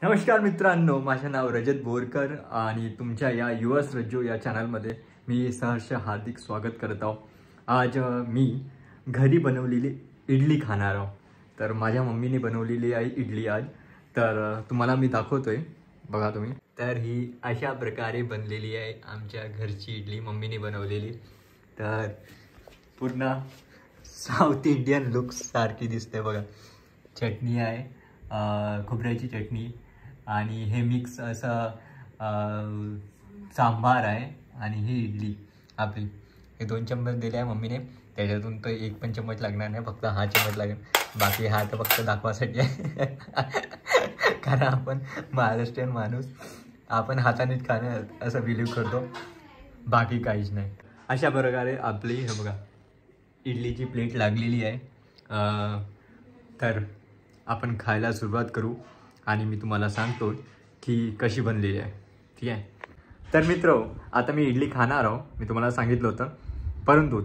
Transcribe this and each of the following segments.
नमस्कार मित्रांनो, माझे नाव रजत बोरकर आणि तुमच्या या युवस रज्जू या चॅनलमध्ये मी सहर्ष हार्दिक स्वागत करत आहो। आज मी घरी बनवलेली इडली खाणार आहो। तर माझ्या मम्मीने बनवलेली आहे इडली आज, तर तुम्हाला मी दाखवतोय, बघा तुम्ही। तर ही अशा प्रकारे बनलेली आहे आमच्या घरची इडली, मम्मीने बनवलेली। तर पूर्ण साऊथ इंडियन लुक सारखी दिसते बघा। चटणी आहे, खोबऱ्याची चटणी, आणि हे मिक्स असं सांबार आहे, आणि ही इडली आपली। हे 2 चम्मच दिले आहे मम्मीने, त्याच्यातून तर 1 पण चम्मच लागणार नाही, फक्त हा चम्मच लागेल। बाकी हा तर फक्त दाखवासाठी आहे कारण आपण महाराष्ट्रीयन माणूस, आपण हातानेच खाणं असं बिलीव करतो, बाकी काहीच नाही। अशा प्रकारे आपली हे बघा इडलीची प्लेट लागलेली आहे। तर आपण खायला सुरुवात करू आणि मी तुम्हाला सांगतो की कशी बनलेली आहे, ठीक आहे। तर मित्र, आता मी इडली खाणार आहो, मी तुम्हाला सांगितलं होतं, परंतु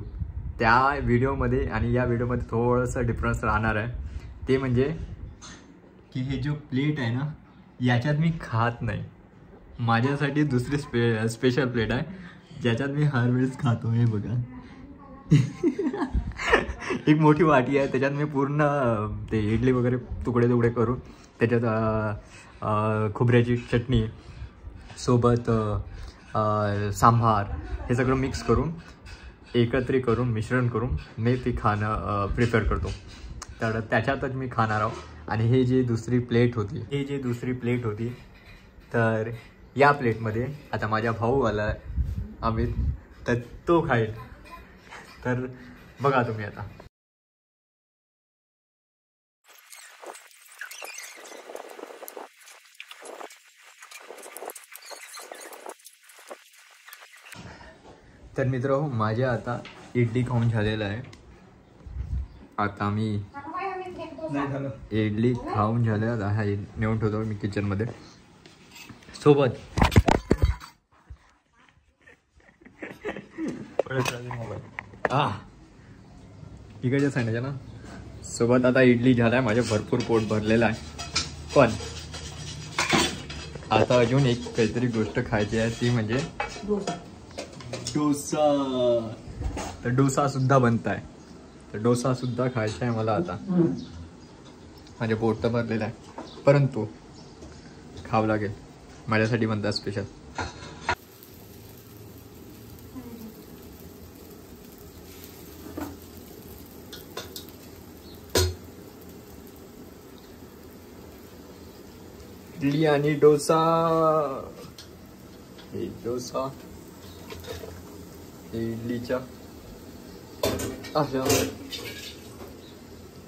त्या व्हिडिओमध्ये आणि या व्हिडिओमध्ये थोडंसं डिफरन्स राहणार आहे। ते म्हणजे की हे जो प्लेट आहे ना, याच्यात मी खात नाही, माझ्यासाठी दुसरी स्पेशल प्लेट आहे ज्याच्यात मी हर वेळेस खातो। हे बघा एक मोठी वाटी आहे, त्याच्यात मी पूर्ण ते इडली वगैरे तुकडे तुकडे करून त्याच्यात खोबऱ्याची चटणी सोबत सांबार हे सगळं मिक्स करून एकत्रित करून मिश्रण करून मी ती खाणं प्रिपेअर करतो। तर त्याच्यातच मी खाणार आहो। आणि हे जे दुसरी प्लेट होती, तर या प्लेटमध्ये आता माझा भाऊ आला अमित, तर तो खाईल। तर बघा तुम्ही आता। तर मित्र, माझ्या आता इडली खाऊन झालेलं आहे। आता मी इडली खाऊन झालेलं आहे, नेऊन ठेवतो मी किचनमध्ये सोबत इकडच्या सांगायचं ना, सोबत आता इडली झालाय, माझं भरपूर पोट भरलेलं आहे। पण आता अजून एक काहीतरी गोष्ट खायची आहे, ती म्हणजे डोसा। तर डोसा सुद्धा बनत आहे, तर डोसा सुद्धा खायचा आहे मला आता। माझे पोट तर भरलेलं आहे, परंतु खावं लागेल, माझ्यासाठी बनतात स्पेशल। इडली आणि डोसा, डोसा इडलीच्या अशा,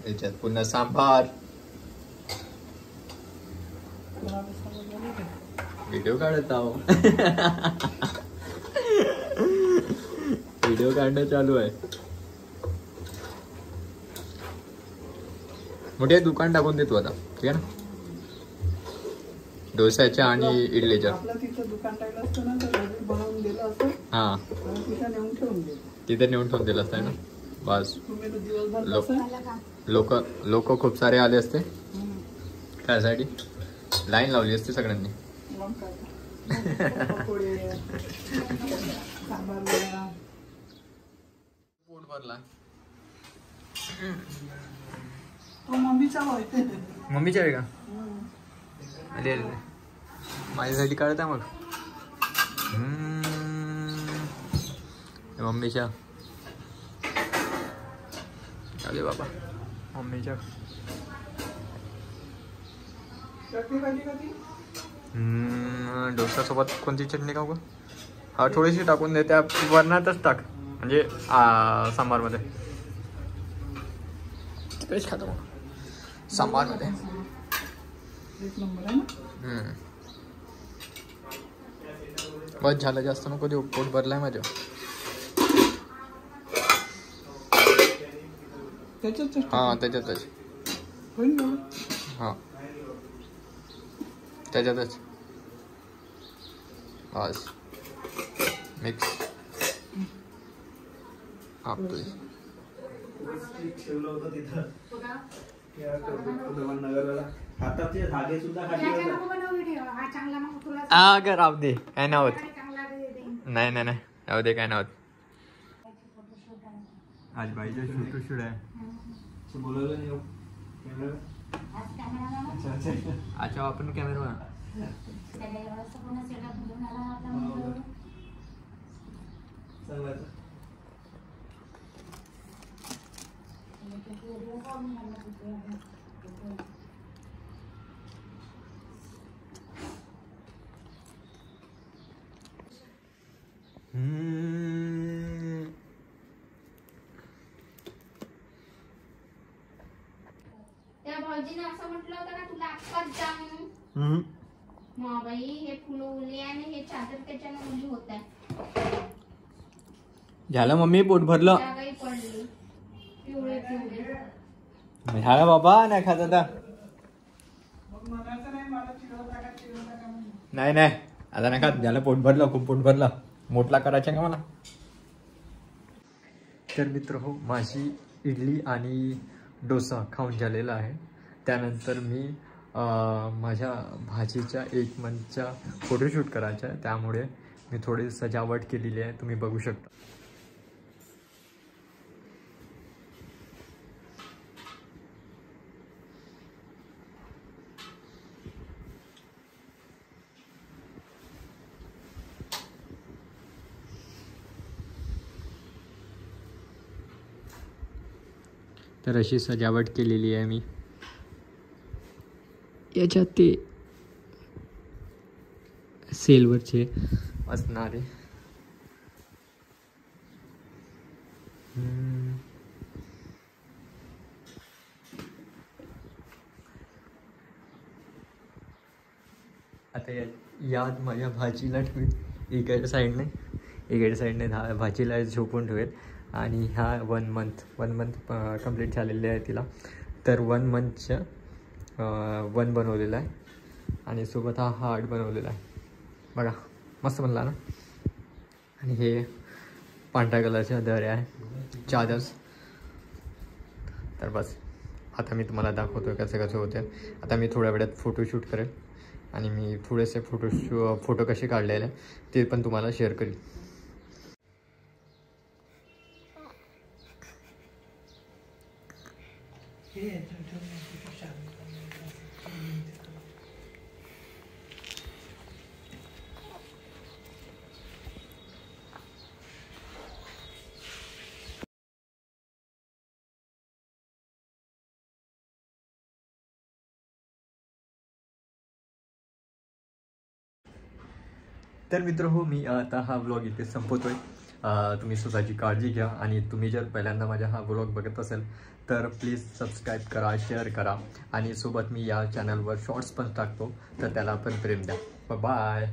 याच्यात पुन्हा सांबार। व्हिडिओ काढत आहो व्हिडिओ काढणं चालू आहे। मोठे दुकान टाकून देतो आता, ठीक आहे ना, डोसाच्या आणि इडलीच्या। हा, तिथे नेऊन ठेवून दिलं असतं ना, बस। लोक खूप सारे आले असते, त्यासाठी लाईन लावली असते सगळ्यांनी। पोट भरला। मम्मीच्या आहे का? अरे माझ्यासाठी काढता मग मम्मीच्या। अरे बाबा, मम्मीच्या डोसा सोबत कोणती चटणी खाऊ का? हा, थोडीशी टाकून दे, त्या वरणातच टाक, म्हणजे सांबार मध्ये तेच खातो सांबार मध्ये। बस झालं, जास्त नको देऊ, पोट भरलाय माझं। हा, त्याच्यातच, हा त्याच्यातच, बस मिक्स। हाताचे धागे सुद्धा खाली अगं राहू दे काय नाव होत नाही नाही नाही राहू दे काय नाव होत आज बाईच्या शूट आहे बोलवलं नाही अच्छा आपण कॅमेरा त्या भाऊजीने असं म्हटलं होतं ना तुला आत्ताच जा म्हणून मग बाई हे फुलं ओली आणि हे चादर त्याच्यानं ओली होत आहे झालं मम्मी पोट भरलं काही पडली पिवळे पिवळे झालं बाबा नाही खात आता नाही नाही आता नाही खात झालं पोट भरलं खूप पोट भरलं मोठला करायचा का मला तर मित्र हो माझी इडली आणि डोसा खाऊन झालेला आहे त्यानंतर मी माझ्या भाजीच्या 1 मंथचा फोटोशूट करायचा आहे त्यामुळे मी थोडी सजावट केलेली आहे तुम्ही बघू शकता तर अशी सजावट केलेली आहे मी याच्यात ते सेलवरचे असणारे आता यात माझ्या भाजीला ठेवेल इकडच्या साईडने भाजीला झोपून ठेवेल आणि ह्या 1 मंथ कंप्लीट झालेले आहे तिला तर 1 मंथच्या 1 बनवलेला आहे आणि सोबत हा हार्ट बनवलेला आहे बघा मस्त बनला ना आणि हे पांढऱ्या कलरच्या दऱ्या आहे चादर्स तर बस आता मी तुम्हाला दाखवतो कसं होते आता मी थोड्या वेळात फोटोशूट करेल आणि मी थोडेसे फोटो कसे काढलेले ते पण तुम्हाला शेअर करेल तर मित्र हो मी आता हा व्लॉग इथे संपवतोय तुम्ही स्वतःची काळजी घ्या आणि तुम्ही जर पहिल्यांदा माझा हा व्लॉग बघत असेल तर प्लीज सबस्क्राईब करा शेअर करा आणि सोबत मी या चॅनलवर शॉर्ट्स पण टाकतो तर त्याला पण प्रेम द्या बाय